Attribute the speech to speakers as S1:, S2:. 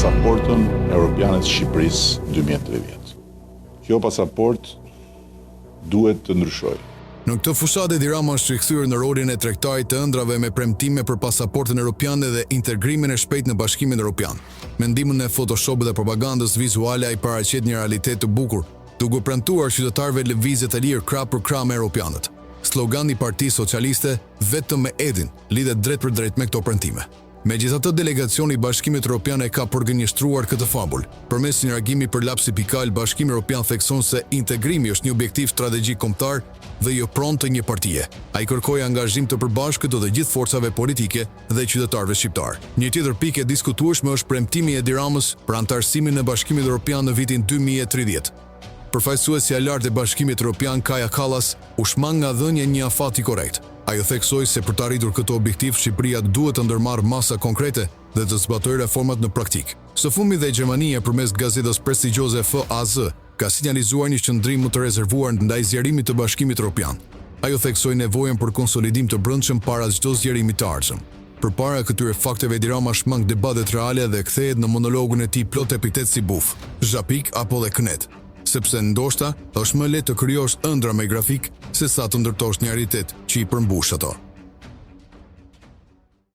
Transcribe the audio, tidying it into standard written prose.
S1: pasaportën Europiane të Shqipërisë 2030. Kjo pasaport duhet të ndryshojë.
S2: Në këtë fushat Edi Rama është rikthyer në rolin e tregtarit të ëndrave me premtime për pasaportën europiane dhe integrimin e shpejtë në Bashkimin Evropian. Me ndihmën e Photoshop dhe propagandës vizuale ai paraqet një realitet të bukur, duke premtuar qytetarëve lëvizje të lirë krah për krah me europianët. Slogani i Partisë Socialiste, vetëm me Edin, lidhet drejt për drejt me këto premtime. Megjithatë, delegacioni i Bashkimit Evropian e ka përgënjeshtruar këtë fabul. Përmes një reagimi për lapsi pikal, Bashkimi Evropian thekson se integrimi është një objektiv strategjik kombëtar dhe jo pronë të një partie. Ai kërkoi angazhim të përbashkët të gjithë forcave politike dhe qytetarëve shqiptar. Një tjetër pikë e diskutueshme është premtimi i Edi Ramës për anëtarësimin në Bashkimin Evropian në vitin 2030. Përfaqësuesja e lartë e Bashkimit Evropian Kaja Kallas u shmang nga dhënia një afati korrekt. Ajo theksoi se për të arritur këtë objektiv, Shqipëria duhet të ndërmarrë masa konkrete dhe të zbatojë reformat në praktik. Së fundmi dhe Gjermania përmes gazetës prestigjioze FAZ ka sinjalizuar një qëndrim më të rezervuar ndaj zgjerimit të Bashkimit Evropian. Ajo theksoi nevojën për konsolidim të brendshëm para çdo zgjerimi të ardhshëm. Përpara këtyre fakteve, Edi Rama shmang debatet reale dhe kthehet në monologun e tij plot epitet si buf, zhapik apo dhe kënet. Sepse ndoshta është më lehtë të krijosh ëndra me grafik se sa të ndërtosh një realitet që i përmbush ato.